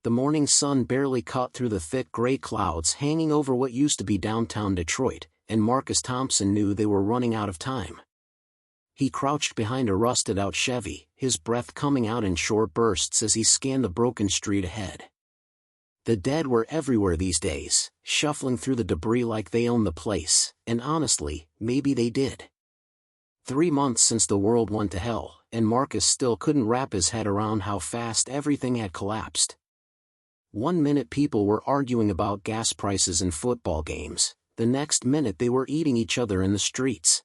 The morning sun barely caught through the thick gray clouds hanging over what used to be downtown Detroit, and Marcus Thompson knew they were running out of time. He crouched behind a rusted-out Chevy, his breath coming out in short bursts as he scanned the broken street ahead. The dead were everywhere these days, shuffling through the debris like they owned the place, and honestly, maybe they did. 3 months since the world went to hell, and Marcus still couldn't wrap his head around how fast everything had collapsed. 1 minute people were arguing about gas prices and football games, the next minute they were eating each other in the streets.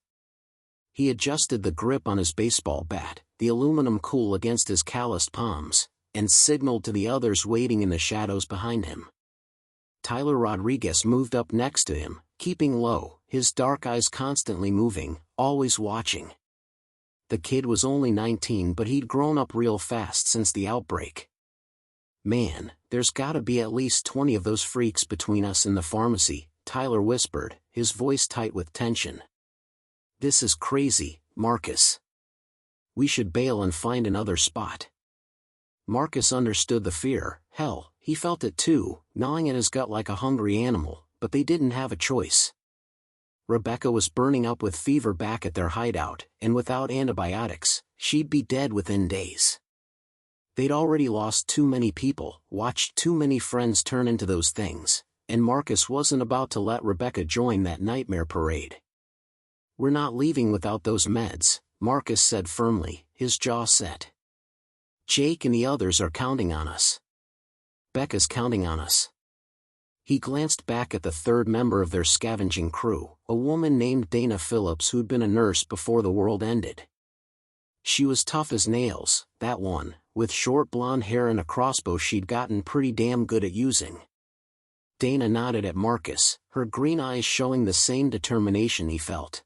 He adjusted the grip on his baseball bat, the aluminum cool against his calloused palms, and signaled to the others waiting in the shadows behind him. Tyler Rodriguez moved up next to him, keeping low, his dark eyes constantly moving, always watching. The kid was only 19, but he'd grown up real fast since the outbreak. "Man, there's gotta be at least 20 of those freaks between us and the pharmacy," Tyler whispered, his voice tight with tension. "This is crazy, Marcus. We should bail and find another spot." Marcus understood the fear. Hell, he felt it too, gnawing at his gut like a hungry animal, but they didn't have a choice. Rebecca was burning up with fever back at their hideout, and without antibiotics, she'd be dead within days. They'd already lost too many people, watched too many friends turn into those things, and Marcus wasn't about to let Rebecca join that nightmare parade. "We're not leaving without those meds," Marcus said firmly, his jaw set. "Jake and the others are counting on us. Becca's counting on us." He glanced back at the third member of their scavenging crew, a woman named Dana Phillips who'd been a nurse before the world ended. She was tough as nails, that one, with short blonde hair and a crossbow she'd gotten pretty damn good at using. Dana nodded at Marcus, her green eyes showing the same determination he felt.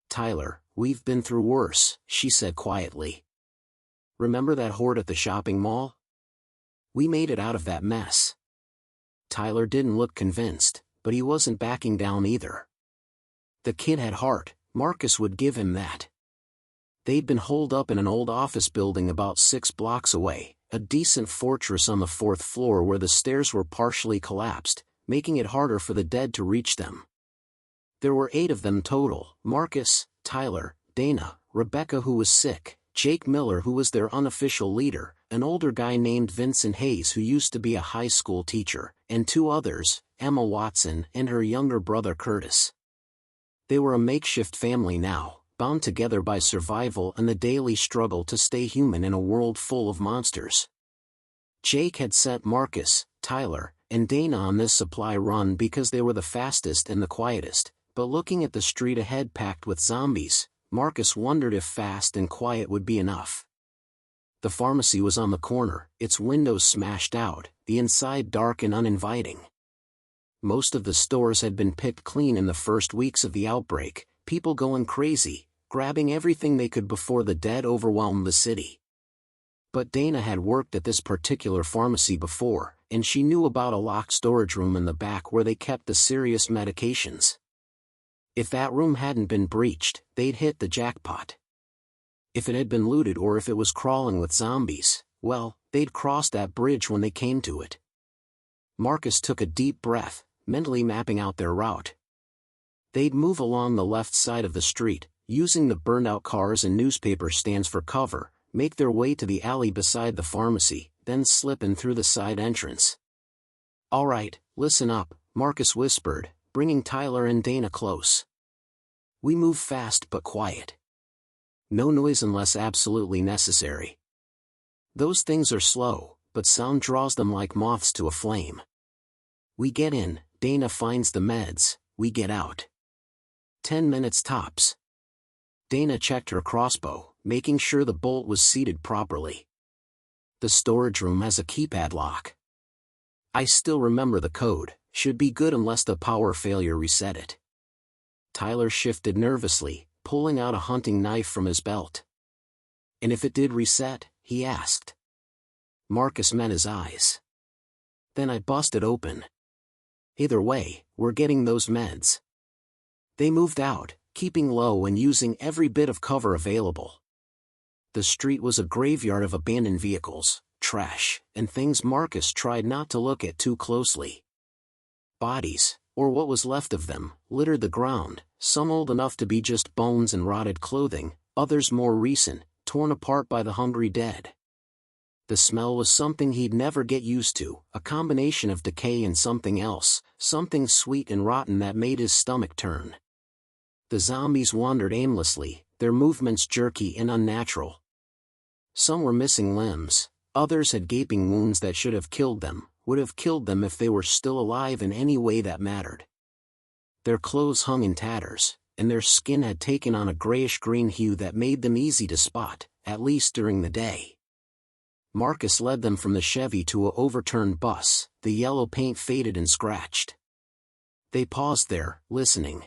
"Tyler, we've been through worse," she said quietly. "Remember that horde at the shopping mall? We made it out of that mess." Tyler didn't look convinced, but he wasn't backing down either. The kid had heart, Marcus would give him that. They'd been holed up in an old office building about 6 blocks away, a decent fortress on the 4th floor where the stairs were partially collapsed, making it harder for the dead to reach them. There were 8 of them total: Marcus, Tyler, Dana, Rebecca who was sick, Jake Miller who was their unofficial leader, an older guy named Vincent Hayes who used to be a high school teacher, and 2 others, Emma Watson and her younger brother Curtis. They were a makeshift family now, bound together by survival and the daily struggle to stay human in a world full of monsters. Jake had sent Marcus, Tyler, and Dana on this supply run because they were the fastest and the quietest, but looking at the street ahead packed with zombies, Marcus wondered if fast and quiet would be enough. The pharmacy was on the corner, its windows smashed out, the inside dark and uninviting. Most of the stores had been picked clean in the first weeks of the outbreak, people going crazy, grabbing everything they could before the dead overwhelmed the city. But Dana had worked at this particular pharmacy before, and she knew about a locked storage room in the back where they kept the serious medications. If that room hadn't been breached, they'd hit the jackpot. If it had been looted or if it was crawling with zombies, well, they'd cross that bridge when they came to it. Marcus took a deep breath, mentally mapping out their route. They'd move along the left side of the street, using the burned-out cars and newspaper stands for cover, make their way to the alley beside the pharmacy, then slip in through the side entrance. "All right, listen up," Marcus whispered, bringing Tyler and Dana close. "We move fast but quiet. No noise unless absolutely necessary. Those things are slow, but sound draws them like moths to a flame. We get in, Dana finds the meds, we get out. 10 minutes tops." Dana checked her crossbow, making sure the bolt was seated properly. "The storage room has a keypad lock. I still remember the code, should be good unless the power failure reset it." Tyler shifted nervously, pulling out a hunting knife from his belt. "And if it did reset?" he asked. Marcus met his eyes. "Then I bust it open. Either way, we're getting those meds." They moved out, keeping low and using every bit of cover available. The street was a graveyard of abandoned vehicles, trash, and things Marcus tried not to look at too closely. Bodies, or what was left of them, littered the ground, some old enough to be just bones and rotted clothing, others more recent, torn apart by the hungry dead. The smell was something he'd never get used to, a combination of decay and something else, something sweet and rotten that made his stomach turn. The zombies wandered aimlessly, their movements jerky and unnatural. Some were missing limbs, others had gaping wounds that should have killed them, would have killed them if they were still alive in any way that mattered. Their clothes hung in tatters, and their skin had taken on a grayish-green hue that made them easy to spot, at least during the day. Marcus led them from the Chevy to a overturned bus, the yellow paint faded and scratched. They paused there, listening.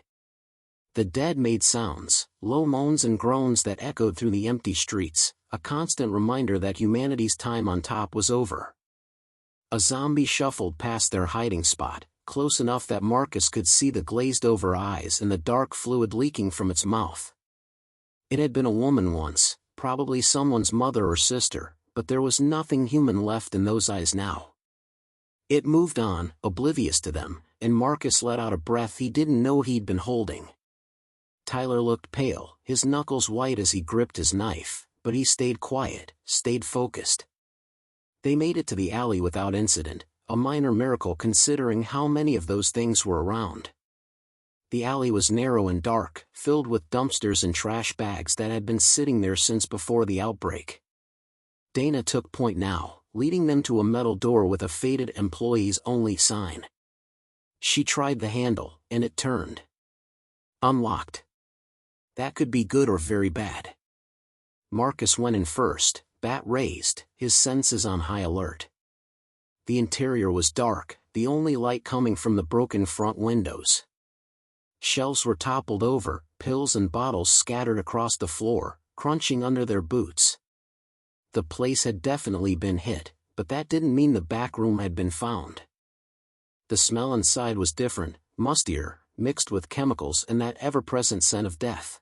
The dead made sounds, low moans and groans that echoed through the empty streets, a constant reminder that humanity's time on top was over. A zombie shuffled past their hiding spot, close enough that Marcus could see the glazed-over eyes and the dark fluid leaking from its mouth. It had been a woman once, probably someone's mother or sister, but there was nothing human left in those eyes now. It moved on, oblivious to them, and Marcus let out a breath he didn't know he'd been holding. Tyler looked pale, his knuckles white as he gripped his knife, but he stayed quiet, stayed focused. They made it to the alley without incident, a minor miracle considering how many of those things were around. The alley was narrow and dark, filled with dumpsters and trash bags that had been sitting there since before the outbreak. Dana took point now, leading them to a metal door with a faded employees only sign. She tried the handle, and it turned. Unlocked. That could be good or very bad. Marcus went in first, bat raised, his senses on high alert. The interior was dark, the only light coming from the broken front windows. Shelves were toppled over, pills and bottles scattered across the floor, crunching under their boots. The place had definitely been hit, but that didn't mean the back room had been found. The smell inside was different, mustier, mixed with chemicals and that ever-present scent of death.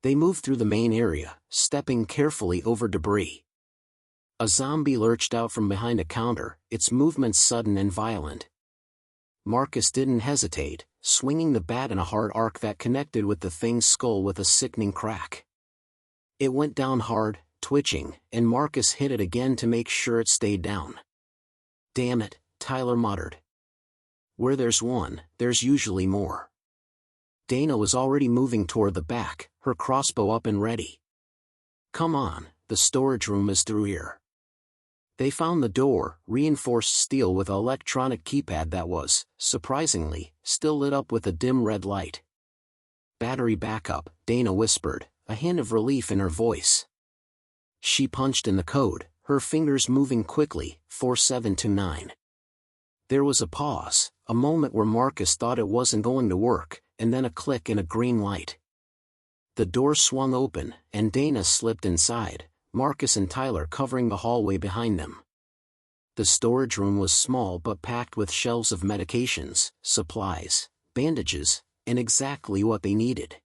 They moved through the main area, stepping carefully over debris. A zombie lurched out from behind a counter, its movements sudden and violent. Marcus didn't hesitate, swinging the bat in a hard arc that connected with the thing's skull with a sickening crack. It went down hard, twitching, and Marcus hit it again to make sure it stayed down. "Damn it," Tyler muttered. "Where there's one, there's usually more." Dana was already moving toward the back, her crossbow up and ready. "Come on, the storage room is through here." They found the door, reinforced steel with an electronic keypad that was, surprisingly, still lit up with a dim red light. "Battery backup," Dana whispered, a hint of relief in her voice. She punched in the code, her fingers moving quickly, 4729. There was a pause, a moment where Marcus thought it wasn't going to work, and then a click and a green light. The door swung open, and Dana slipped inside, Marcus and Tyler covering the hallway behind them. The storage room was small but packed with shelves of medications, supplies, bandages, and exactly what they needed.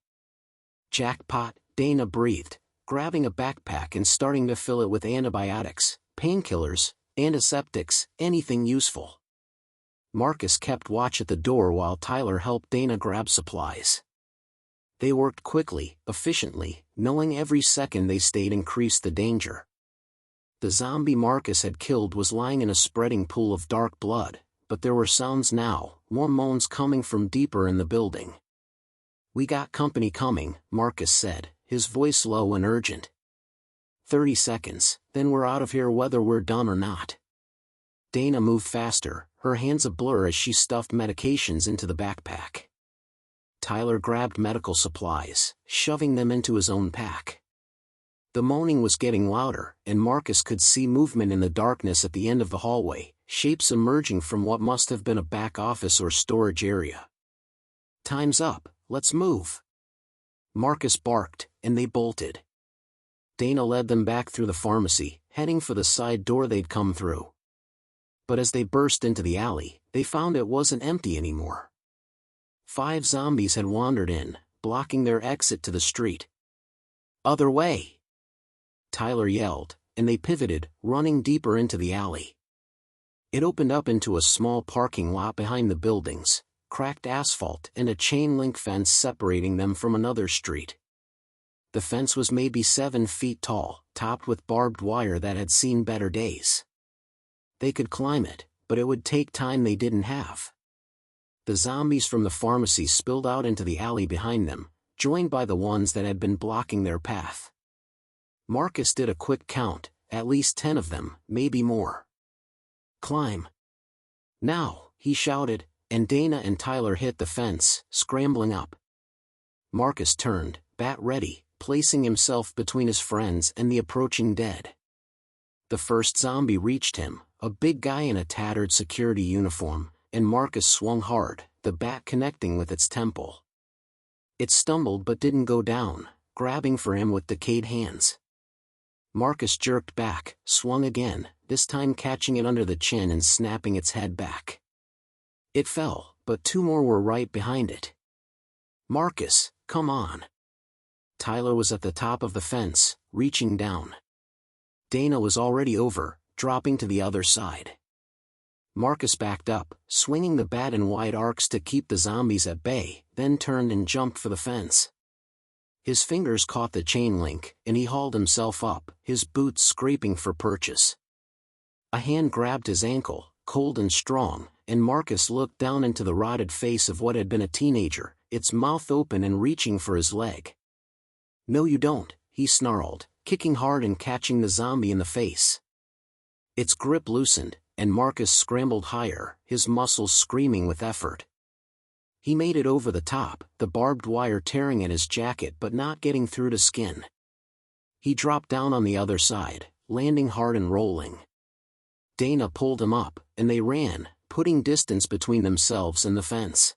"Jackpot," Dana breathed, grabbing a backpack and starting to fill it with antibiotics, painkillers, antiseptics, anything useful. Marcus kept watch at the door while Tyler helped Dana grab supplies. They worked quickly, efficiently, knowing every second they stayed increased the danger. The zombie Marcus had killed was lying in a spreading pool of dark blood, but there were sounds now, more moans coming from deeper in the building. "We got company coming," Marcus said, his voice low and urgent. 30 seconds, then we're out of here whether we're done or not." Dana moved faster, her hands a blur as she stuffed medications into the backpack. Tyler grabbed medical supplies, shoving them into his own pack. The moaning was getting louder, and Marcus could see movement in the darkness at the end of the hallway, shapes emerging from what must have been a back office or storage area. "Time's up, let's move." Marcus barked, and they bolted. Dana led them back through the pharmacy, heading for the side door they'd come through. But as they burst into the alley, they found it wasn't empty anymore. 5 zombies had wandered in, blocking their exit to the street. "Other way!" Tyler yelled, and they pivoted, running deeper into the alley. It opened up into a small parking lot behind the buildings, cracked asphalt and a chain-link fence separating them from another street. The fence was maybe 7 feet tall, topped with barbed wire that had seen better days. They could climb it, but it would take time they didn't have. The zombies from the pharmacy spilled out into the alley behind them, joined by the ones that had been blocking their path. Marcus did a quick count, at least 10 of them, maybe more. "Climb! Now!" he shouted, and Dana and Tyler hit the fence, scrambling up. Marcus turned, bat ready, placing himself between his friends and the approaching dead. The first zombie reached him, a big guy in a tattered security uniform, and Marcus swung hard, the bat connecting with its temple. It stumbled but didn't go down, grabbing for him with decayed hands. Marcus jerked back, swung again, this time catching it under the chin and snapping its head back. It fell, but 2 more were right behind it. "Marcus, come on!" Tyler was at the top of the fence, reaching down. Dana was already over, dropping to the other side. Marcus backed up, swinging the bat in wide arcs to keep the zombies at bay, then turned and jumped for the fence. His fingers caught the chain link, and he hauled himself up, his boots scraping for purchase. A hand grabbed his ankle, cold and strong, and Marcus looked down into the rotted face of what had been a teenager, its mouth open and reaching for his leg. "No you don't," he snarled, kicking hard and catching the zombie in the face. Its grip loosened, and Marcus scrambled higher, his muscles screaming with effort. He made it over the top, the barbed wire tearing at his jacket but not getting through to skin. He dropped down on the other side, landing hard and rolling. Dana pulled him up, and they ran, putting distance between themselves and the fence.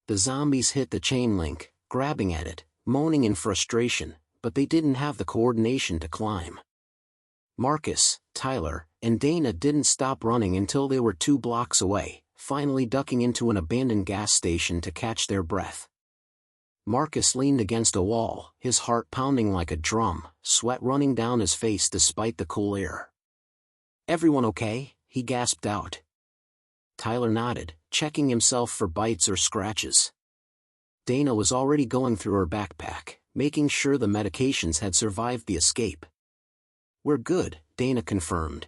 The zombies hit the chain link, grabbing at it, moaning in frustration, but they didn't have the coordination to climb. Marcus, Tyler, and Dana didn't stop running until they were 2 blocks away, finally ducking into an abandoned gas station to catch their breath. Marcus leaned against a wall, his heart pounding like a drum, sweat running down his face despite the cool air. "Everyone okay?" he gasped out. Tyler nodded, checking himself for bites or scratches. Dana was already going through her backpack, making sure the medications had survived the escape. "We're good," Dana confirmed.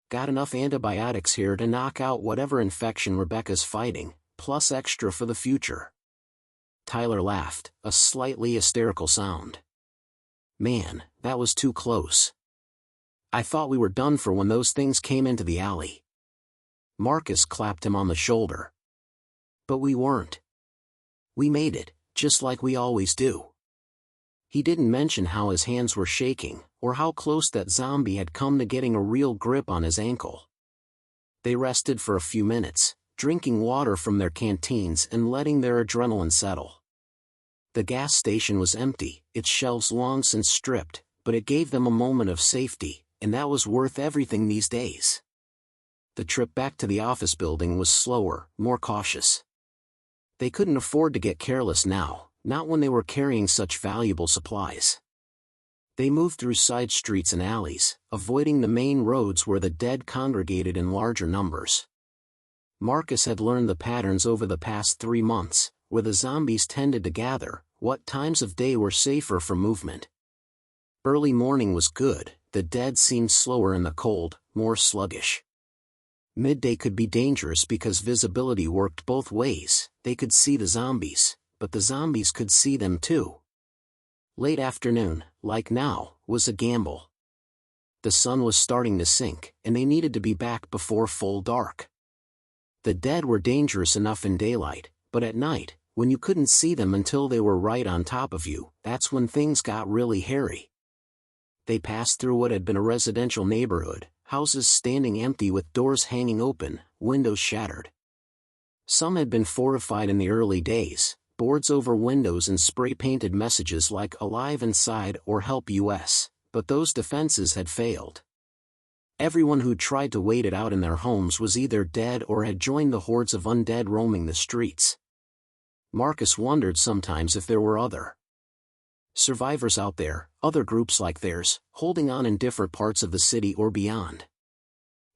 "Got enough antibiotics here to knock out whatever infection Rebecca's fighting, plus extra for the future." Tyler laughed, a slightly hysterical sound. "Man, that was too close. I thought we were done for when those things came into the alley." Marcus clapped him on the shoulder. "But we weren't. We made it, just like we always do." He didn't mention how his hands were shaking, or how close that zombie had come to getting a real grip on his ankle. They rested for a few minutes, drinking water from their canteens and letting their adrenaline settle. The gas station was empty, its shelves long since stripped, but it gave them a moment of safety, and that was worth everything these days. The trip back to the office building was slower, more cautious. They couldn't afford to get careless now, not when they were carrying such valuable supplies. They moved through side streets and alleys, avoiding the main roads where the dead congregated in larger numbers. Marcus had learned the patterns over the past 3 months, where the zombies tended to gather, what times of day were safer for movement. Early morning was good, the dead seemed slower in the cold, more sluggish. Midday could be dangerous because visibility worked both ways, they could see the zombies, but the zombies could see them too. Late afternoon, like now, was a gamble. The sun was starting to sink, and they needed to be back before full dark. The dead were dangerous enough in daylight, but at night, when you couldn't see them until they were right on top of you, that's when things got really hairy. They passed through what had been a residential neighborhood, houses standing empty with doors hanging open, windows shattered. Some had been fortified in the early days, boards over windows and spray-painted messages like "Alive Inside" or "Help US," but those defenses had failed. Everyone who tried to wait it out in their homes was either dead or had joined the hordes of undead roaming the streets. Marcus wondered sometimes if there were other Survivors out there, other groups like theirs, holding on in different parts of the city or beyond.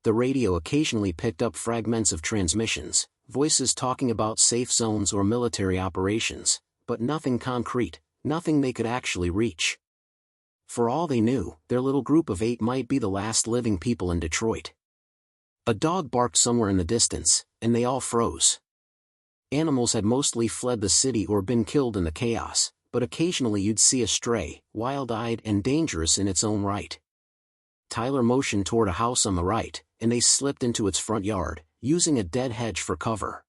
The radio occasionally picked up fragments of transmissions, voices talking about safe zones or military operations, but nothing concrete, nothing they could actually reach. For all they knew, their little group of 8 might be the last living people in Detroit. A dog barked somewhere in the distance, and they all froze. Animals had mostly fled the city or been killed in the chaos, but occasionally you'd see a stray, wild-eyed and dangerous in its own right. Tyler motioned toward a house on the right, and they slipped into its front yard, using a dead hedge for cover.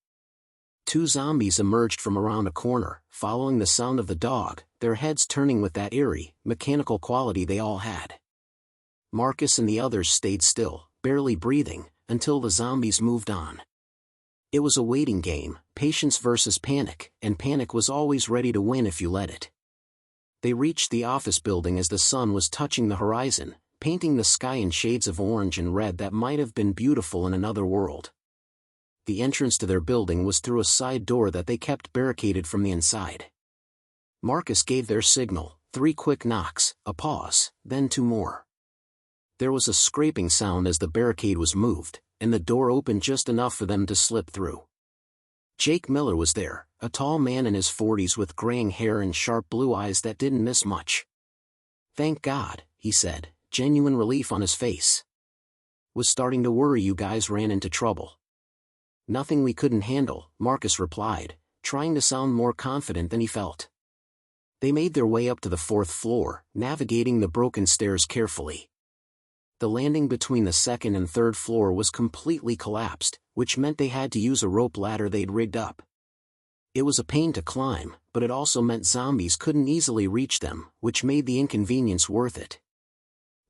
2 zombies emerged from around a corner, following the sound of the dog, their heads turning with that eerie, mechanical quality they all had. Marcus and the others stayed still, barely breathing, until the zombies moved on. It was a waiting game, patience versus panic, and panic was always ready to win if you let it. They reached the office building as the sun was touching the horizon, painting the sky in shades of orange and red that might have been beautiful in another world. The entrance to their building was through a side door that they kept barricaded from the inside. Marcus gave their signal, 3 quick knocks, a pause, then 2 more. There was a scraping sound as the barricade was moved, and the door opened just enough for them to slip through. Jake Miller was there, a tall man in his 40s with graying hair and sharp blue eyes that didn't miss much. "Thank God," he said, genuine relief on his face. "Was starting to worry you guys ran into trouble." "Nothing we couldn't handle," Marcus replied, trying to sound more confident than he felt. They made their way up to the 4th floor, navigating the broken stairs carefully. The landing between the 2nd and 3rd floor was completely collapsed, which meant they had to use a rope ladder they'd rigged up. It was a pain to climb, but it also meant zombies couldn't easily reach them, which made the inconvenience worth it.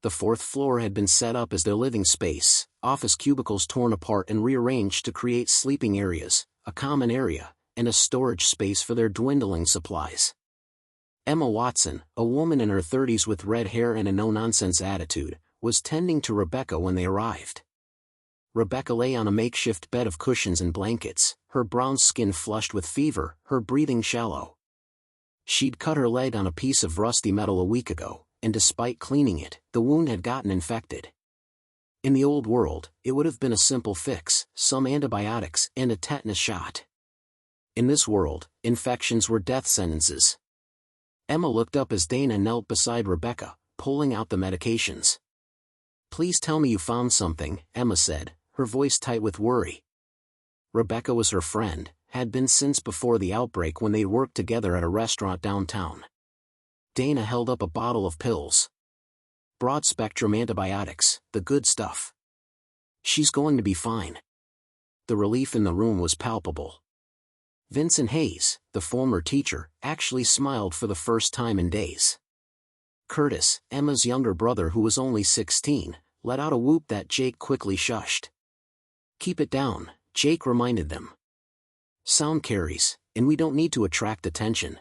The 4th floor had been set up as their living space, office cubicles torn apart and rearranged to create sleeping areas, a common area, and a storage space for their dwindling supplies. Emma Watson, a woman in her 30s with red hair and a no-nonsense attitude, was tending to Rebecca when they arrived. Rebecca lay on a makeshift bed of cushions and blankets, her brown skin flushed with fever, her breathing shallow. She'd cut her leg on a piece of rusty metal a week ago, and despite cleaning it, the wound had gotten infected. In the old world, it would have been a simple fix, some antibiotics and a tetanus shot. In this world, infections were death sentences. Emma looked up as Dana knelt beside Rebecca, pulling out the medications. "Please tell me you found something," Emma said, her voice tight with worry. Rebecca was her friend, had been since before the outbreak when they worked together at a restaurant downtown. Dana held up a bottle of pills. "Broad-spectrum antibiotics, the good stuff. She's going to be fine." The relief in the room was palpable. Vincent Hayes, the former teacher, actually smiled for the first time in days. Curtis, Emma's younger brother who was only 16, let out a whoop that Jake quickly shushed. "Keep it down," Jake reminded them. "Sound carries, and we don't need to attract attention."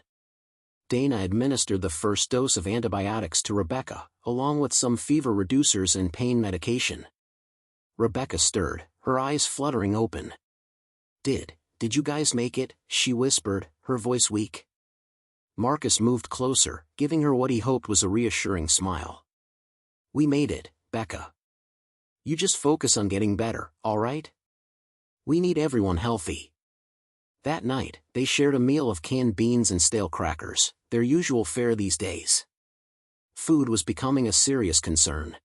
Dana administered the first dose of antibiotics to Rebecca, along with some fever reducers and pain medication. Rebecca stirred, her eyes fluttering open. Did you guys make it?" she whispered, her voice weak. Marcus moved closer, giving her what he hoped was a reassuring smile. "We made it, Becca. You just focus on getting better, all right? We need everyone healthy." That night, they shared a meal of canned beans and stale crackers, their usual fare these days. Food was becoming a serious concern.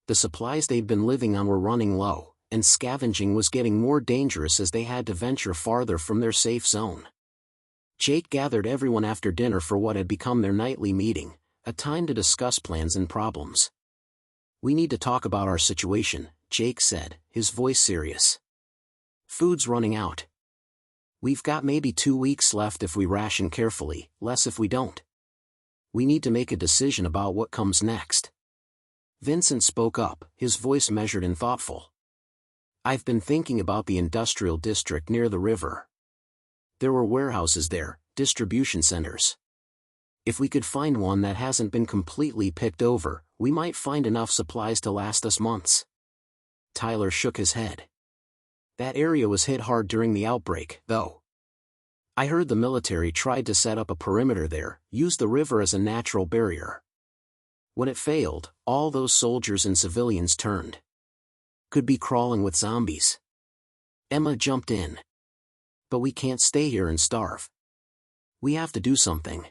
The supplies they'd been living on were running low, and scavenging was getting more dangerous as they had to venture farther from their safe zone. Jake gathered everyone after dinner for what had become their nightly meeting, a time to discuss plans and problems. "We need to talk about our situation," Jake said, his voice serious. "Food's running out. We've got maybe 2 weeks left if we ration carefully, less if we don't. We need to make a decision about what comes next." Vincent spoke up, his voice measured and thoughtful. "I've been thinking about the industrial district near the river. There were warehouses there, distribution centers. If we could find one that hasn't been completely picked over, we might find enough supplies to last us months." Tyler shook his head. "That area was hit hard during the outbreak, though. I heard the military tried to set up a perimeter there, used the river as a natural barrier. When it failed, all those soldiers and civilians turned. Could be crawling with zombies. Emma jumped in. But we can't stay here and starve. We have to do something.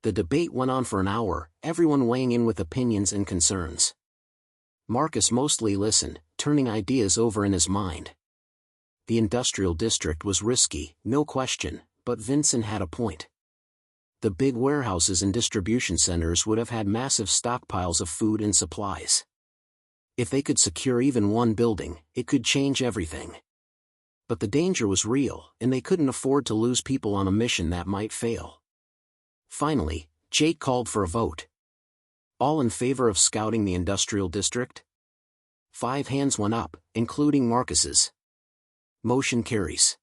The debate went on for an hour, everyone weighing in with opinions and concerns. Marcus mostly listened, turning ideas over in his mind. The industrial district was risky, no question, but Vincent had a point. The big warehouses and distribution centers would have had massive stockpiles of food and supplies. If they could secure even one building, it could change everything. But the danger was real, and they couldn't afford to lose people on a mission that might fail. Finally, Jake called for a vote. All in favor of scouting the industrial district? 5 hands went up, including Marcus's. Motion carries.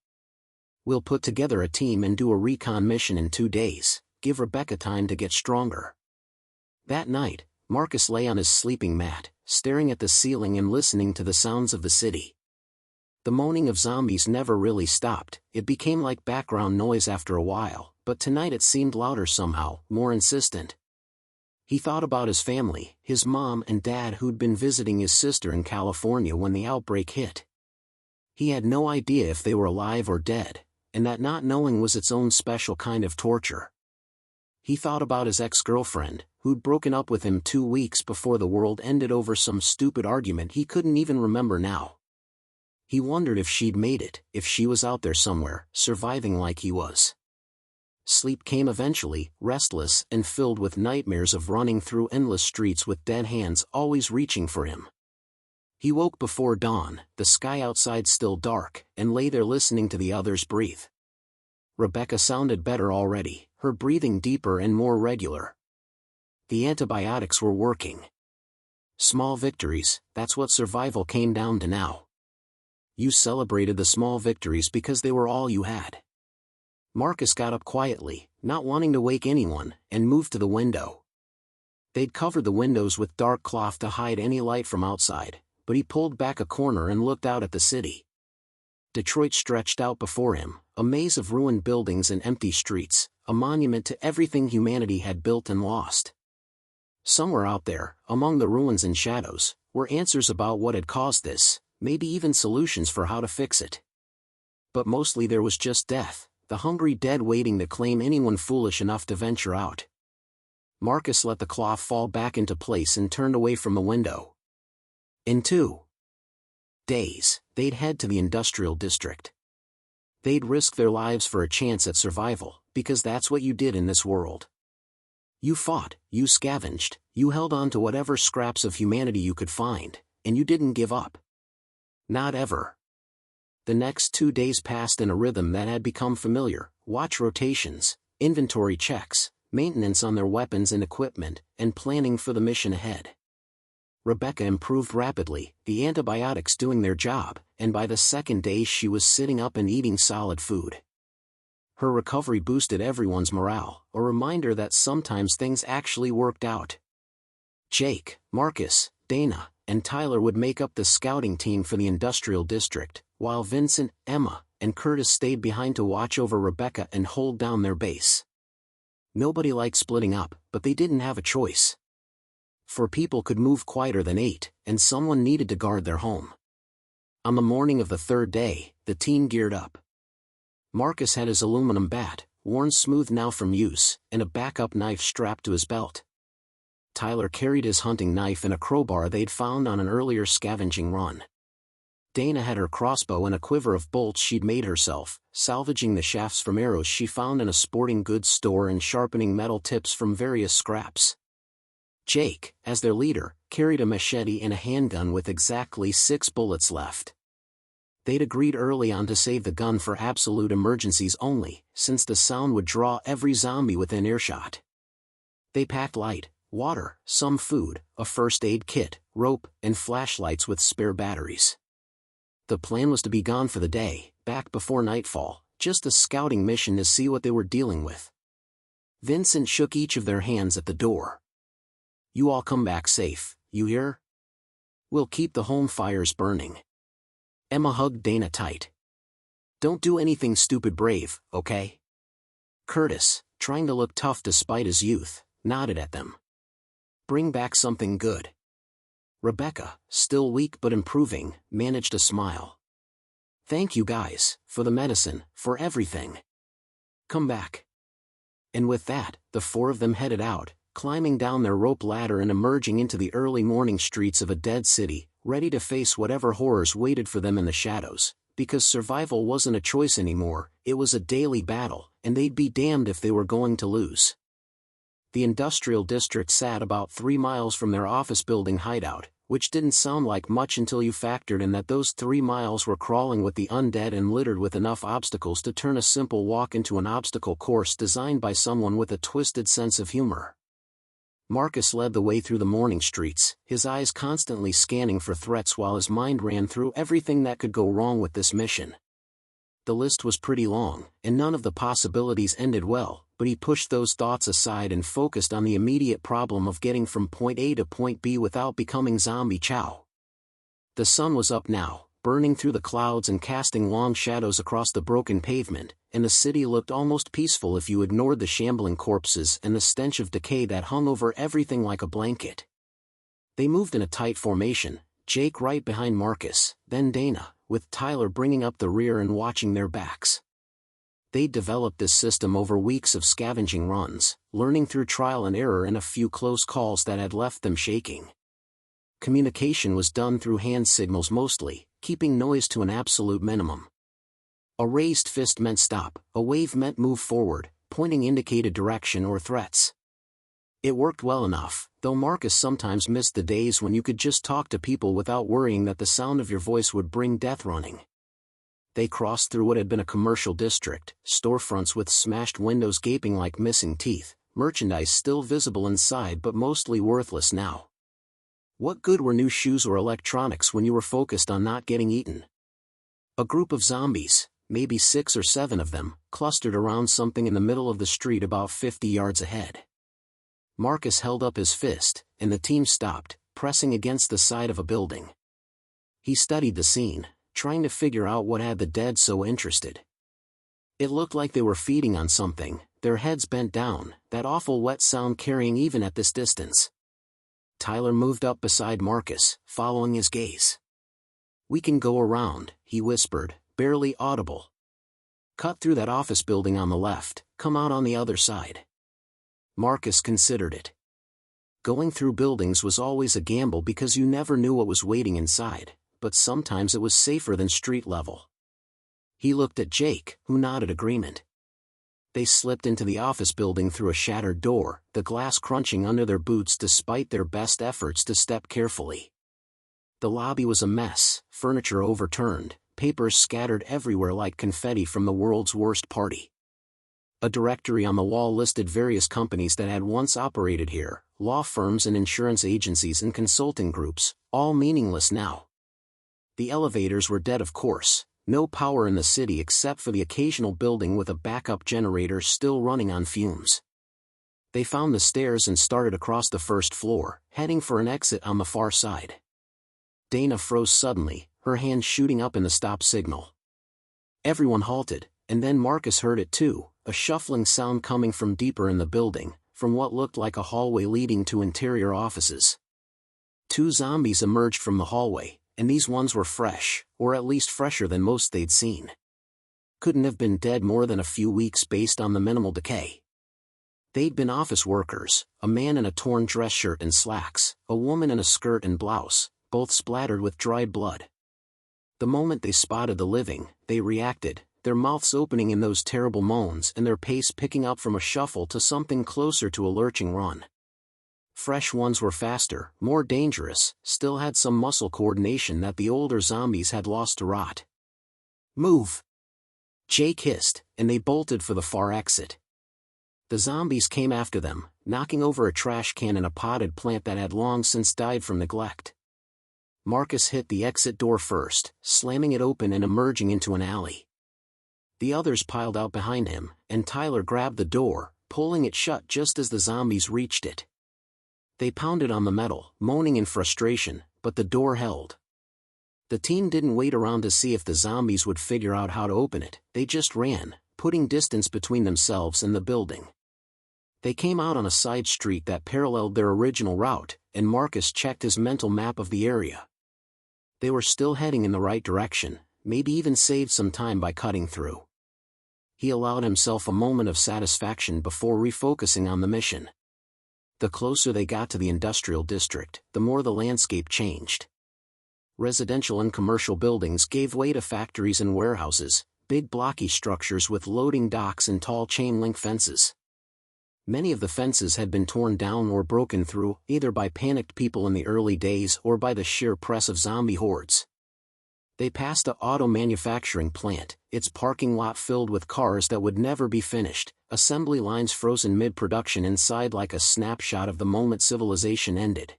We'll put together a team and do a recon mission in 2 days, give Rebecca time to get stronger. That night, Marcus lay on his sleeping mat, staring at the ceiling and listening to the sounds of the city. The moaning of zombies never really stopped, it became like background noise after a while, but tonight it seemed louder somehow, more insistent. He thought about his family, his mom and dad who'd been visiting his sister in California when the outbreak hit. He had no idea if they were alive or dead, and that not knowing was its own special kind of torture. He thought about his ex-girlfriend, who'd broken up with him 2 weeks before the world ended over some stupid argument he couldn't even remember now. He wondered if she'd made it, if she was out there somewhere, surviving like he was. Sleep came eventually, restless and filled with nightmares of running through endless streets with dead hands always reaching for him. He woke before dawn, the sky outside still dark, and lay there listening to the others breathe. Rebecca sounded better already, her breathing deeper and more regular. The antibiotics were working. Small victories, that's what survival came down to now. You celebrated the small victories because they were all you had. Marcus got up quietly, not wanting to wake anyone, and moved to the window. They'd covered the windows with dark cloth to hide any light from outside, but he pulled back a corner and looked out at the city. Detroit stretched out before him, a maze of ruined buildings and empty streets, a monument to everything humanity had built and lost. Somewhere out there, among the ruins and shadows, were answers about what had caused this, maybe even solutions for how to fix it. But mostly there was just death, the hungry dead waiting to claim anyone foolish enough to venture out. Marcus let the cloth fall back into place and turned away from the window. In 2 days, they'd head to the industrial district. They'd risk their lives for a chance at survival, because that's what you did in this world. You fought, you scavenged, you held on to whatever scraps of humanity you could find, and you didn't give up. Not ever. The next 2 days passed in a rhythm that had become familiar: watch rotations, inventory checks, maintenance on their weapons and equipment, and planning for the mission ahead. Rebecca improved rapidly, the antibiotics doing their job, and by the 2nd day she was sitting up and eating solid food. Her recovery boosted everyone's morale, a reminder that sometimes things actually worked out. Jake, Marcus, Dana, and Tyler would make up the scouting team for the industrial district, while Vincent, Emma, and Curtis stayed behind to watch over Rebecca and hold down their base. Nobody liked splitting up, but they didn't have a choice. 4 people could move quieter than 8, and someone needed to guard their home. On the morning of the 3rd day, the team geared up. Marcus had his aluminum bat, worn smooth now from use, and a backup knife strapped to his belt. Tyler carried his hunting knife and a crowbar they'd found on an earlier scavenging run. Dana had her crossbow and a quiver of bolts she'd made herself, salvaging the shafts from arrows she found in a sporting goods store and sharpening metal tips from various scraps. Jake, as their leader, carried a machete and a handgun with exactly 6 bullets left. They'd agreed early on to save the gun for absolute emergencies only, since the sound would draw every zombie within earshot. They packed light, water, some food, a first aid kit, rope, and flashlights with spare batteries. The plan was to be gone for the day, back before nightfall, just a scouting mission to see what they were dealing with. Vincent shook each of their hands at the door. You all come back safe, you hear? We'll keep the home fires burning. Emma hugged Dana tight. Don't do anything stupid brave, okay? Curtis, trying to look tough despite his youth, nodded at them. Bring back something good. Rebecca, still weak but improving, managed a smile. Thank you guys, for the medicine, for everything. Come back. And with that, the four of them headed out, climbing down their rope ladder and emerging into the early morning streets of a dead city, ready to face whatever horrors waited for them in the shadows, because survival wasn't a choice anymore, it was a daily battle, and they'd be damned if they were going to lose. The industrial district sat about 3 miles from their office building hideout, which didn't sound like much until you factored in that those 3 miles were crawling with the undead and littered with enough obstacles to turn a simple walk into an obstacle course designed by someone with a twisted sense of humor. Marcus led the way through the morning streets, his eyes constantly scanning for threats while his mind ran through everything that could go wrong with this mission. The list was pretty long, and none of the possibilities ended well, but he pushed those thoughts aside and focused on the immediate problem of getting from point A to point B without becoming zombie chow. The sun was up now, burning through the clouds and casting long shadows across the broken pavement, and the city looked almost peaceful if you ignored the shambling corpses and the stench of decay that hung over everything like a blanket. They moved in a tight formation, Jake right behind Marcus, then Dana, with Tyler bringing up the rear and watching their backs. They'd developed this system over weeks of scavenging runs, learning through trial and error and a few close calls that had left them shaking. Communication was done through hand signals mostly, keeping noise to an absolute minimum. A raised fist meant stop, a wave meant move forward, pointing indicated direction or threats. It worked well enough, though Marcus sometimes missed the days when you could just talk to people without worrying that the sound of your voice would bring death running. They crossed through what had been a commercial district, storefronts with smashed windows gaping like missing teeth, merchandise still visible inside but mostly worthless now. What good were new shoes or electronics when you were focused on not getting eaten? A group of zombies, maybe 6 or 7 of them, clustered around something in the middle of the street about 50 yards ahead. Marcus held up his fist, and the team stopped, pressing against the side of a building. He studied the scene, trying to figure out what had the dead so interested. It looked like they were feeding on something, their heads bent down, that awful wet sound carrying even at this distance. Tyler moved up beside Marcus, following his gaze. "We can go around," he whispered, barely audible. "Cut through that office building on the left, come out on the other side." Marcus considered it. Going through buildings was always a gamble because you never knew what was waiting inside, but sometimes it was safer than street level. He looked at Jake, who nodded agreement. They slipped into the office building through a shattered door, the glass crunching under their boots despite their best efforts to step carefully. The lobby was a mess, furniture overturned, papers scattered everywhere like confetti from the world's worst party. A directory on the wall listed various companies that had once operated here, law firms and insurance agencies and consulting groups, all meaningless now. The elevators were dead, of course, no power in the city except for the occasional building with a backup generator still running on fumes. They found the stairs and started across the first floor, heading for an exit on the far side. Dana froze suddenly, her hand shooting up in the stop signal. Everyone halted, and then Marcus heard it too, a shuffling sound coming from deeper in the building, from what looked like a hallway leading to interior offices. 2 zombies emerged from the hallway, and these ones were fresh, or at least fresher than most they'd seen. Couldn't have been dead more than a few weeks based on the minimal decay. They'd been office workers, a man in a torn dress shirt and slacks, a woman in a skirt and blouse, both splattered with dried blood. The moment they spotted the living, they reacted, their mouths opening in those terrible moans and their pace picking up from a shuffle to something closer to a lurching run. Fresh ones were faster, more dangerous, still had some muscle coordination that the older zombies had lost to rot. "Move!" Jake hissed, and they bolted for the far exit. The zombies came after them, knocking over a trash can and a potted plant that had long since died from neglect. Marcus hit the exit door first, slamming it open and emerging into an alley. The others piled out behind him, and Tyler grabbed the door, pulling it shut just as the zombies reached it. They pounded on the metal, moaning in frustration, but the door held. The team didn't wait around to see if the zombies would figure out how to open it, they just ran, putting distance between themselves and the building. They came out on a side street that paralleled their original route, and Marcus checked his mental map of the area. They were still heading in the right direction, maybe even saved some time by cutting through. He allowed himself a moment of satisfaction before refocusing on the mission. The closer they got to the industrial district, the more the landscape changed. Residential and commercial buildings gave way to factories and warehouses, big blocky structures with loading docks and tall chain-link fences. Many of the fences had been torn down or broken through, either by panicked people in the early days or by the sheer press of zombie hordes. They passed the auto manufacturing plant, its parking lot filled with cars that would never be finished, assembly lines frozen mid-production inside like a snapshot of the moment civilization ended.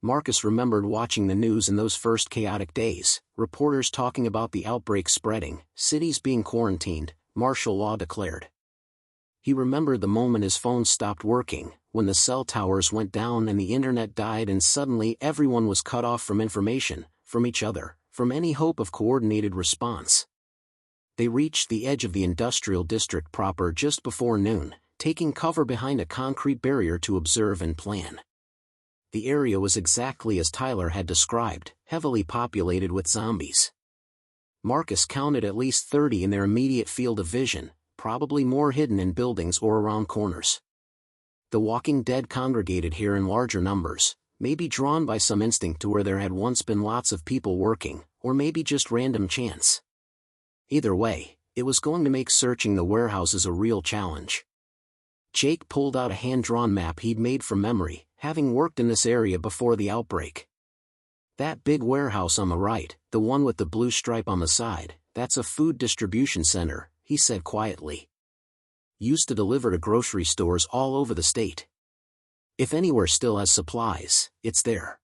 Marcus remembered watching the news in those first chaotic days, reporters talking about the outbreak spreading, cities being quarantined, martial law declared. He remembered the moment his phone stopped working, when the cell towers went down and the internet died and suddenly everyone was cut off from information, from each other, from any hope of coordinated response. They reached the edge of the industrial district proper just before noon, taking cover behind a concrete barrier to observe and plan. The area was exactly as Tyler had described, heavily populated with zombies. Marcus counted at least 30 in their immediate field of vision, probably more hidden in buildings or around corners. The Walking Dead congregated here in larger numbers, maybe drawn by some instinct to where there had once been lots of people working, or maybe just random chance. Either way, it was going to make searching the warehouses a real challenge. Jake pulled out a hand-drawn map he'd made from memory, having worked in this area before the outbreak. That big warehouse on the right, the one with the blue stripe on the side, that's a food distribution center, he said quietly. Used to deliver to grocery stores all over the state. If anywhere still has supplies, it's there.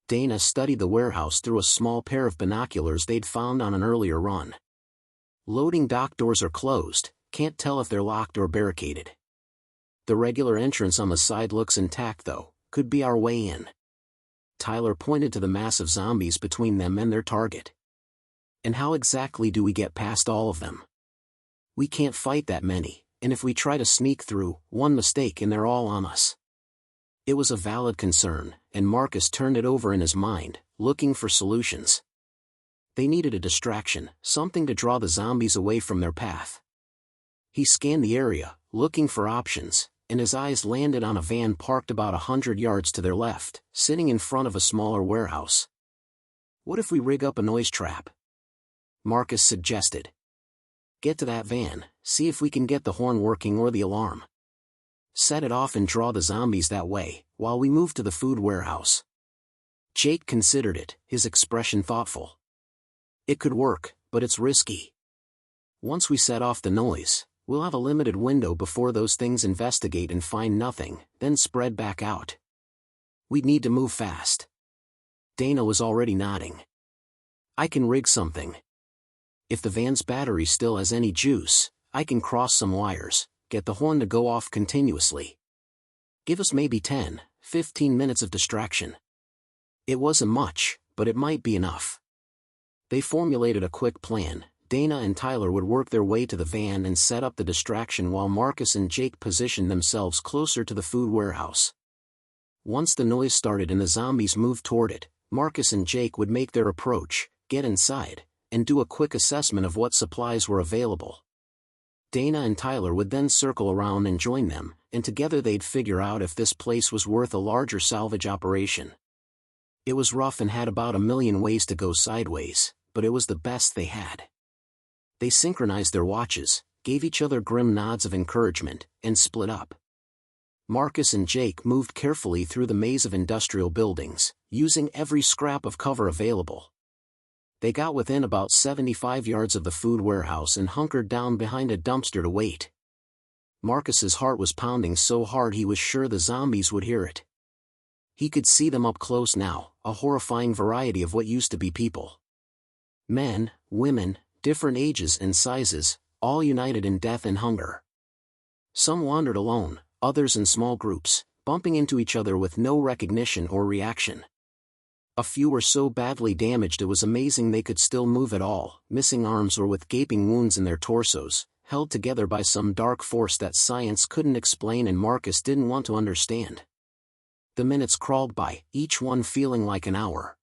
Dana studied the warehouse through a small pair of binoculars they'd found on an earlier run. Loading dock doors are closed, can't tell if they're locked or barricaded. The regular entrance on the side looks intact though, could be our way in. Tyler pointed to the mass of zombies between them and their target. And how exactly do we get past all of them? We can't fight that many, and if we try to sneak through, one mistake and they're all on us. It was a valid concern, and Marcus turned it over in his mind, looking for solutions. They needed a distraction, something to draw the zombies away from their path. He scanned the area, looking for options, and his eyes landed on a van parked about 100 yards to their left, sitting in front of a smaller warehouse. What if we rig up a noise trap? Marcus suggested. Get to that van, see if we can get the horn working or the alarm. Set it off and draw the zombies that way, while we move to the food warehouse. Jake considered it, his expression thoughtful. It could work, but it's risky. Once we set off the noise, we'll have a limited window before those things investigate and find nothing, then spread back out. We'd need to move fast. Dana was already nodding. I can rig something. If the van's battery still has any juice, I can cross some wires, get the horn to go off continuously. Give us maybe 10, 15 minutes of distraction. It wasn't much, but it might be enough. They formulated a quick plan. Dana and Tyler would work their way to the van and set up the distraction while Marcus and Jake positioned themselves closer to the food warehouse. Once the noise started and the zombies moved toward it, Marcus and Jake would make their approach, get inside, and do a quick assessment of what supplies were available. Dana and Tyler would then circle around and join them, and together they'd figure out if this place was worth a larger salvage operation. It was rough and had about 1,000,000 ways to go sideways, but it was the best they had. They synchronized their watches, gave each other grim nods of encouragement, and split up. Marcus and Jake moved carefully through the maze of industrial buildings, using every scrap of cover available. They got within about 75 yards of the food warehouse and hunkered down behind a dumpster to wait. Marcus's heart was pounding so hard he was sure the zombies would hear it. He could see them up close now, a horrifying variety of what used to be people. Men, women, different ages and sizes, all united in death and hunger. Some wandered alone, others in small groups, bumping into each other with no recognition or reaction. A few were so badly damaged it was amazing they could still move at all, missing arms or with gaping wounds in their torsos, held together by some dark force that science couldn't explain and Marcus didn't want to understand. The minutes crawled by, each one feeling like an hour.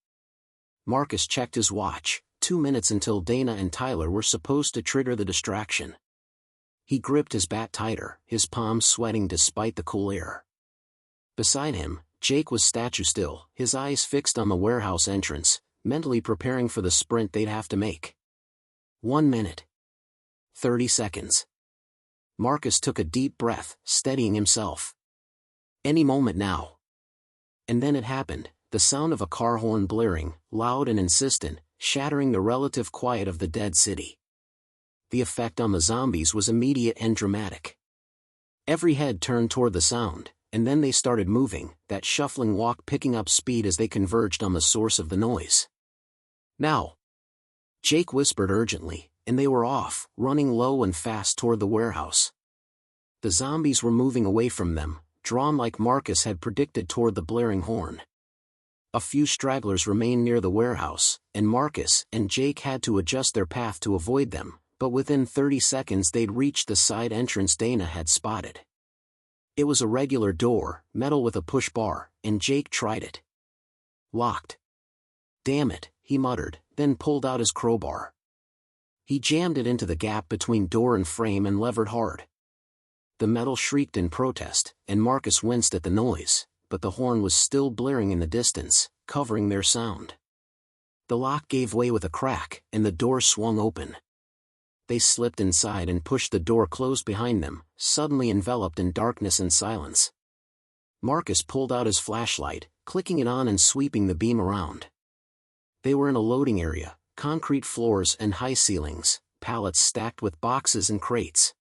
Marcus checked his watch, 2 minutes until Dana and Tyler were supposed to trigger the distraction. He gripped his bat tighter, his palms sweating despite the cool air. Beside him, Jake was statue still, his eyes fixed on the warehouse entrance, mentally preparing for the sprint they'd have to make. 1 minute. 30 seconds. Marcus took a deep breath, steadying himself. Any moment now. And then it happened, the sound of a car horn blaring, loud and insistent, shattering the relative quiet of the dead city. The effect on the zombies was immediate and dramatic. Every head turned toward the sound, and then they started moving, that shuffling walk picking up speed as they converged on the source of the noise. Now! Jake whispered urgently, and they were off, running low and fast toward the warehouse. The zombies were moving away from them, drawn like Marcus had predicted toward the blaring horn. A few stragglers remained near the warehouse, and Marcus and Jake had to adjust their path to avoid them, but within 30 seconds they'd reached the side entrance Dana had spotted. It was a regular door, metal with a push bar, and Jake tried it. Locked. Damn it, he muttered, then pulled out his crowbar. He jammed it into the gap between door and frame and levered hard. The metal shrieked in protest, and Marcus winced at the noise, but the horn was still blaring in the distance, covering their sound. The lock gave way with a crack, and the door swung open. They slipped inside and pushed the door closed behind them, suddenly enveloped in darkness and silence. Marcus pulled out his flashlight, clicking it on and sweeping the beam around. They were in a loading area, concrete floors and high ceilings, pallets stacked with boxes and crates.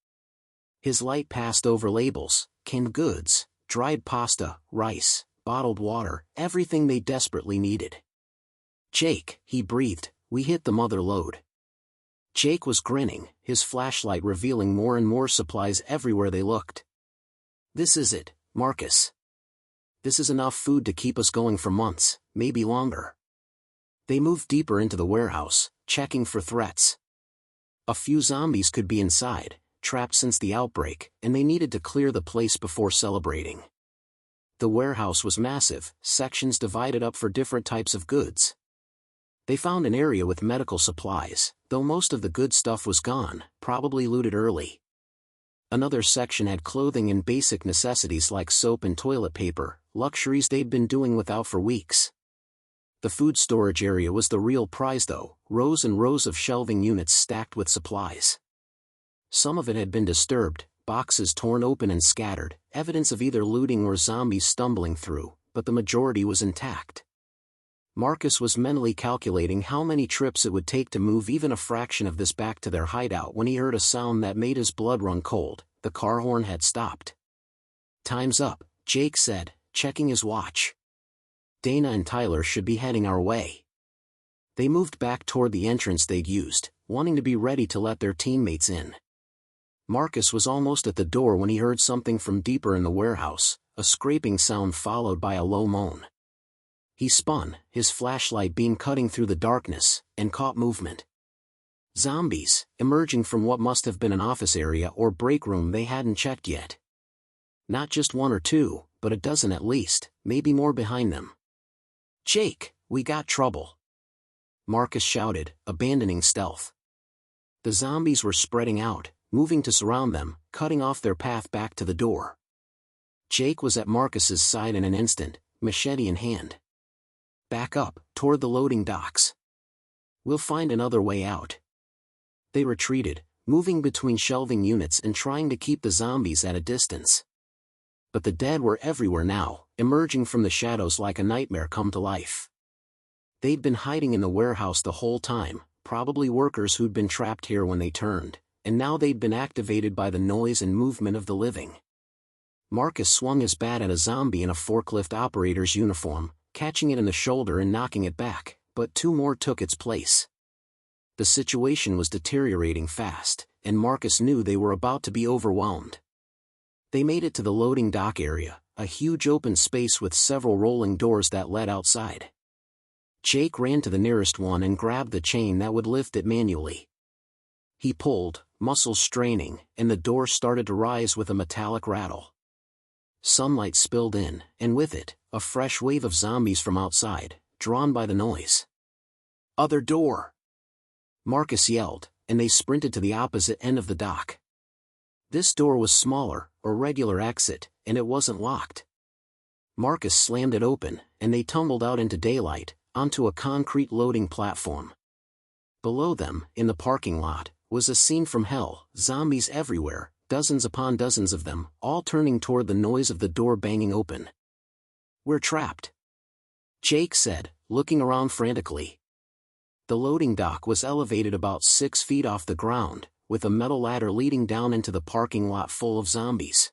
His light passed over labels, canned goods, dried pasta, rice, bottled water, everything they desperately needed. "Jake," he breathed, "we hit the mother lode." Jake was grinning, his flashlight revealing more and more supplies everywhere they looked. "This is it, Marcus. This is enough food to keep us going for months, maybe longer." They moved deeper into the warehouse, checking for threats. A few zombies could be inside, trapped since the outbreak, and they needed to clear the place before celebrating. The warehouse was massive, sections divided up for different types of goods. They found an area with medical supplies, though most of the good stuff was gone, probably looted early. Another section had clothing and basic necessities like soap and toilet paper, luxuries they'd been doing without for weeks. The food storage area was the real prize though, rows and rows of shelving units stacked with supplies. Some of it had been disturbed, boxes torn open and scattered, evidence of either looting or zombies stumbling through, but the majority was intact. Marcus was mentally calculating how many trips it would take to move even a fraction of this back to their hideout when he heard a sound that made his blood run cold. The car horn had stopped. "Time's up," Jake said, checking his watch. "Dana and Tyler should be heading our way." They moved back toward the entrance they'd used, wanting to be ready to let their teammates in. Marcus was almost at the door when he heard something from deeper in the warehouse, a scraping sound followed by a low moan. He spun, his flashlight beam cutting through the darkness, and caught movement. Zombies, emerging from what must have been an office area or break room they hadn't checked yet. Not just one or two, but a dozen at least, maybe more behind them. "Jake, we got trouble!" Marcus shouted, abandoning stealth. The zombies were spreading out, moving to surround them, cutting off their path back to the door. Jake was at Marcus's side in an instant, machete in hand. "Back up, toward the loading docks. We'll find another way out." They retreated, moving between shelving units and trying to keep the zombies at a distance. But the dead were everywhere now, emerging from the shadows like a nightmare come to life. They'd been hiding in the warehouse the whole time, probably workers who'd been trapped here when they turned, and now they'd been activated by the noise and movement of the living. Marcus swung his bat at a zombie in a forklift operator's uniform, catching it in the shoulder and knocking it back, but two more took its place. The situation was deteriorating fast, and Marcus knew they were about to be overwhelmed. They made it to the loading dock area, a huge open space with several rolling doors that led outside. Jake ran to the nearest one and grabbed the chain that would lift it manually. He pulled, muscles straining, and the door started to rise with a metallic rattle. Sunlight spilled in, and with it, a fresh wave of zombies from outside, drawn by the noise. "Other door!" Marcus yelled, and they sprinted to the opposite end of the dock. This door was smaller, a regular exit, and it wasn't locked. Marcus slammed it open, and they tumbled out into daylight, onto a concrete loading platform. Below them, in the parking lot, was a scene from hell, zombies everywhere, dozens upon dozens of them, all turning toward the noise of the door banging open. "We're trapped," Jake said, looking around frantically. The loading dock was elevated about 6 feet off the ground, with a metal ladder leading down into the parking lot full of zombies.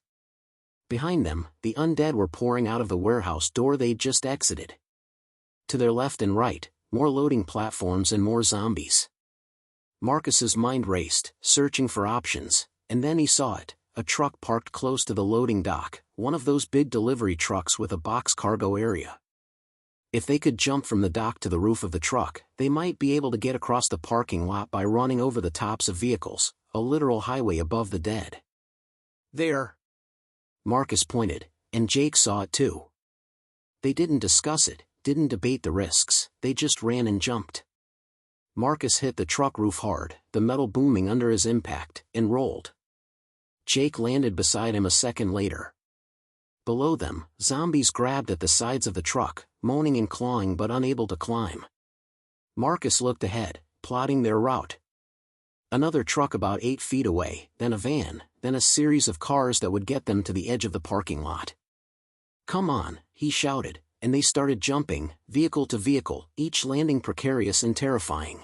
Behind them, the undead were pouring out of the warehouse door they'd just exited. To their left and right, more loading platforms and more zombies. Marcus's mind raced, searching for options, and then he saw it, a truck parked close to the loading dock, one of those big delivery trucks with a box cargo area. If they could jump from the dock to the roof of the truck, they might be able to get across the parking lot by running over the tops of vehicles, a literal highway above the dead. "There!" Marcus pointed, and Jake saw it too. They didn't discuss it, didn't debate the risks, they just ran and jumped. Marcus hit the truck roof hard, the metal booming under his impact, and rolled. Jake landed beside him a second later. Below them, zombies grabbed at the sides of the truck, moaning and clawing but unable to climb. Marcus looked ahead, plotting their route. Another truck about 8 feet away, then a van, then a series of cars that would get them to the edge of the parking lot. "Come on," he shouted, and they started jumping, vehicle to vehicle, each landing precarious and terrifying.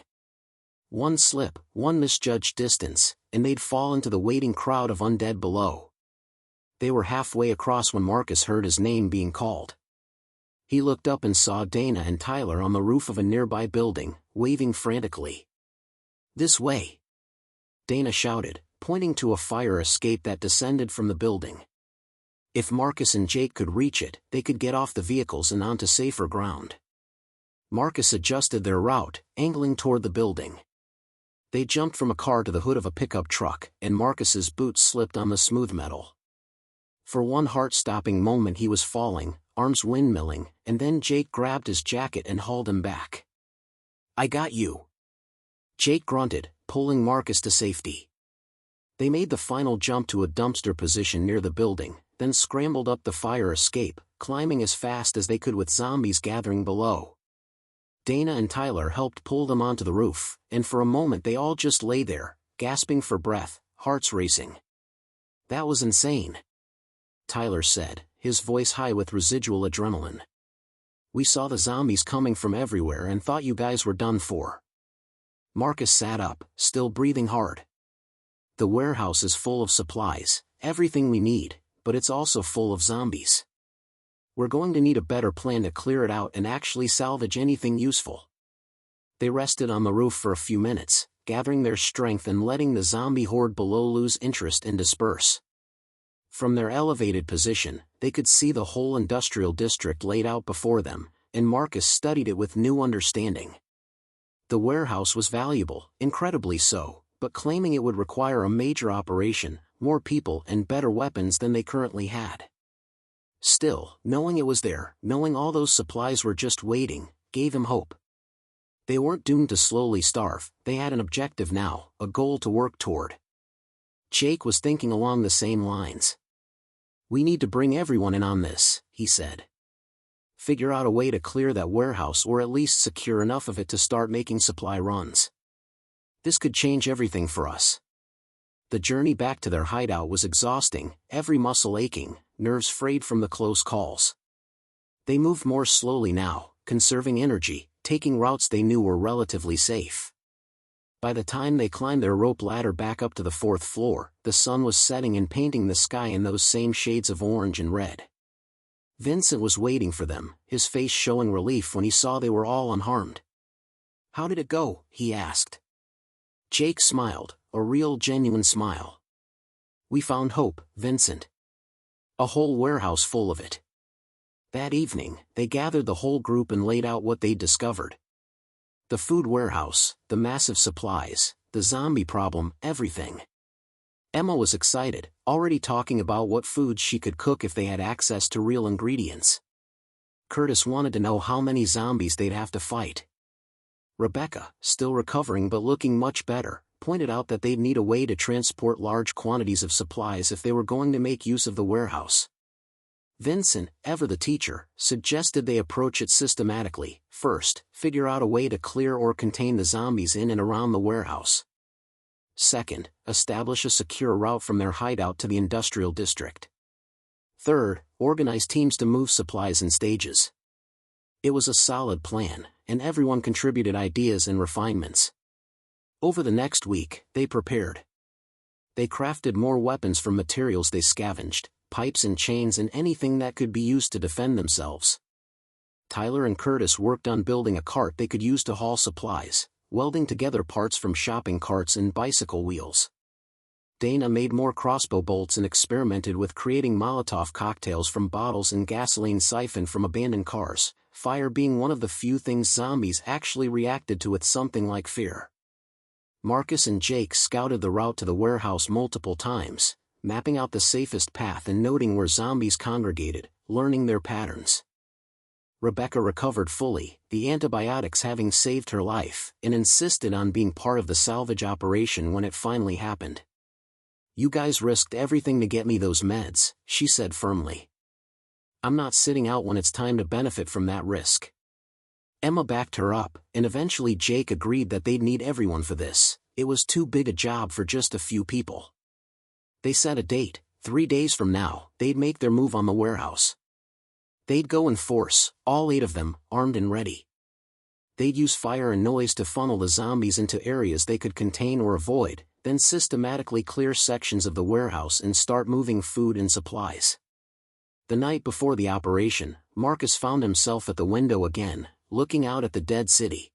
One slip, one misjudged distance, and they'd fall into the waiting crowd of undead below. They were halfway across when Marcus heard his name being called. He looked up and saw Dana and Tyler on the roof of a nearby building, waving frantically. "This way!" Dana shouted, pointing to a fire escape that descended from the building. If Marcus and Jake could reach it, they could get off the vehicles and onto safer ground. Marcus adjusted their route, angling toward the building. They jumped from a car to the hood of a pickup truck, and Marcus's boots slipped on the smooth metal. For one heart-stopping moment he was falling, arms windmilling, and then Jake grabbed his jacket and hauled him back. "I got you," Jake grunted, pulling Marcus to safety. They made the final jump to a dumpster position near the building, then scrambled up the fire escape, climbing as fast as they could with zombies gathering below. Dana and Tyler helped pull them onto the roof, and for a moment they all just lay there, gasping for breath, hearts racing. "That was insane," Tyler said, his voice high with residual adrenaline. "We saw the zombies coming from everywhere and thought you guys were done for." Marcus sat up, still breathing hard. "The warehouse is full of supplies, everything we need, but it's also full of zombies. We're going to need a better plan to clear it out and actually salvage anything useful." They rested on the roof for a few minutes, gathering their strength and letting the zombie horde below lose interest and disperse. From their elevated position, they could see the whole industrial district laid out before them, and Marcus studied it with new understanding. The warehouse was valuable, incredibly so, but claiming it would require a major operation, more people and better weapons than they currently had. Still, knowing it was there, knowing all those supplies were just waiting, gave him hope. They weren't doomed to slowly starve, they had an objective now, a goal to work toward. Jake was thinking along the same lines. "We need to bring everyone in on this," he said. "Figure out a way to clear that warehouse or at least secure enough of it to start making supply runs. This could change everything for us." The journey back to their hideout was exhausting, every muscle aching, nerves frayed from the close calls. They moved more slowly now, conserving energy, taking routes they knew were relatively safe. By the time they climbed their rope ladder back up to the 4th floor, the sun was setting and painting the sky in those same shades of orange and red. Vincent was waiting for them, his face showing relief when he saw they were all unharmed. "How did it go?" he asked. Jake smiled, a real genuine smile. "We found hope, Vincent. A whole warehouse full of it." That evening, they gathered the whole group and laid out what they'd discovered, The food warehouse, the massive supplies, the zombie problem, everything. Emma was excited, already talking about what foods she could cook if they had access to real ingredients. Curtis wanted to know how many zombies they'd have to fight. Rebecca, still recovering but looking much better, pointed out that they'd need a way to transport large quantities of supplies if they were going to make use of the warehouse. Vincent, ever the teacher, suggested they approach it systematically. First, figure out a way to clear or contain the zombies in and around the warehouse. Second, establish a secure route from their hideout to the industrial district. Third, organize teams to move supplies in stages. It was a solid plan, and everyone contributed ideas and refinements. Over the next week, they prepared. They crafted more weapons from materials they scavenged, pipes and chains and anything that could be used to defend themselves. Tyler and Curtis worked on building a cart they could use to haul supplies, welding together parts from shopping carts and bicycle wheels. Dana made more crossbow bolts and experimented with creating Molotov cocktails from bottles and gasoline siphoned from abandoned cars, fire being one of the few things zombies actually reacted to with something like fear. Marcus and Jake scouted the route to the warehouse multiple times, mapping out the safest path and noting where zombies congregated, learning their patterns. Rebecca recovered fully, the antibiotics having saved her life, and insisted on being part of the salvage operation when it finally happened. "You guys risked everything to get me those meds," she said firmly. "I'm not sitting out when it's time to benefit from that risk." Emma backed her up, and eventually Jake agreed that they'd need everyone for this. It was too big a job for just a few people. They set a date. 3 days from now, they'd make their move on the warehouse. They'd go in force, all 8 of them, armed and ready. They'd use fire and noise to funnel the zombies into areas they could contain or avoid, then systematically clear sections of the warehouse and start moving food and supplies. The night before the operation, Marcus found himself at the window again, looking out at the dead city.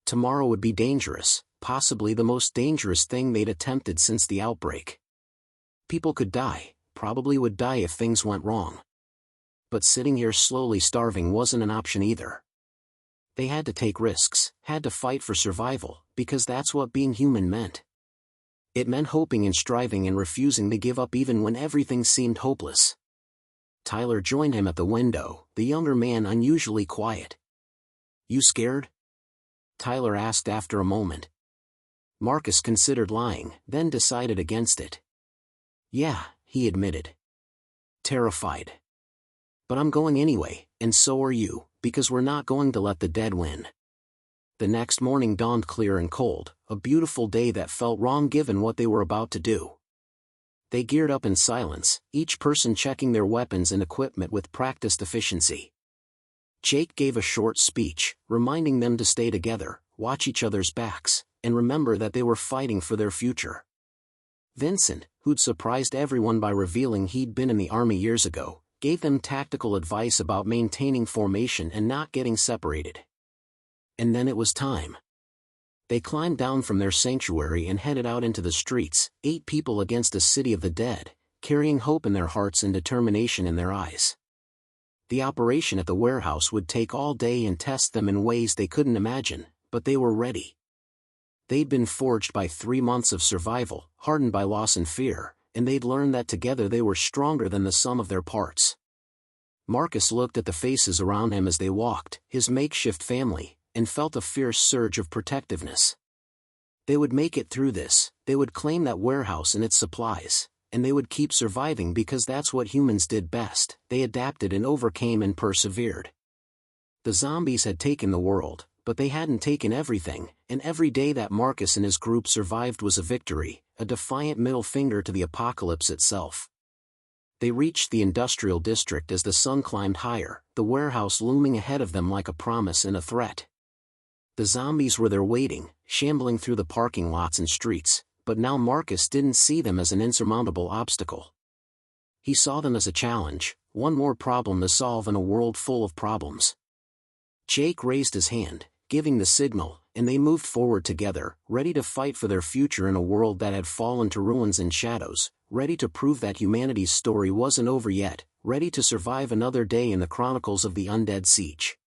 Tomorrow would be dangerous, possibly the most dangerous thing they'd attempted since the outbreak. People could die, probably would die if things went wrong. But sitting here slowly starving wasn't an option either. They had to take risks, had to fight for survival, because that's what being human meant. It meant hoping and striving and refusing to give up even when everything seemed hopeless. Tyler joined him at the window, the younger man unusually quiet. "You scared?" Tyler asked after a moment. Marcus considered lying, then decided against it. "Yeah," he admitted. "Terrified. But I'm going anyway, and so are you, because we're not going to let the dead win." The next morning dawned clear and cold, a beautiful day that felt wrong given what they were about to do. They geared up in silence, each person checking their weapons and equipment with practiced efficiency. Jake gave a short speech, reminding them to stay together, watch each other's backs, and remember that they were fighting for their future. Vincent, who'd surprised everyone by revealing he'd been in the army years ago, gave them tactical advice about maintaining formation and not getting separated. And then it was time. They climbed down from their sanctuary and headed out into the streets, 8 people against a city of the dead, carrying hope in their hearts and determination in their eyes. The operation at the warehouse would take all day and test them in ways they couldn't imagine, but they were ready. They'd been forged by 3 months of survival, hardened by loss and fear, and they'd learned that together they were stronger than the sum of their parts. Marcus looked at the faces around him as they walked, his makeshift family, and felt a fierce surge of protectiveness. They would make it through this, they would claim that warehouse and its supplies, and they would keep surviving because that's what humans did best. They adapted and overcame and persevered. The zombies had taken the world, but they hadn't taken everything, and every day that Marcus and his group survived was a victory, a defiant middle finger to the apocalypse itself. They reached the industrial district as the sun climbed higher, the warehouse looming ahead of them like a promise and a threat. The zombies were there waiting, shambling through the parking lots and streets, but now Marcus didn't see them as an insurmountable obstacle. He saw them as a challenge, one more problem to solve in a world full of problems. Jake raised his hand, giving the signal, and they moved forward together, ready to fight for their future in a world that had fallen to ruins and shadows, ready to prove that humanity's story wasn't over yet, ready to survive another day in the Chronicles of the Undead Siege.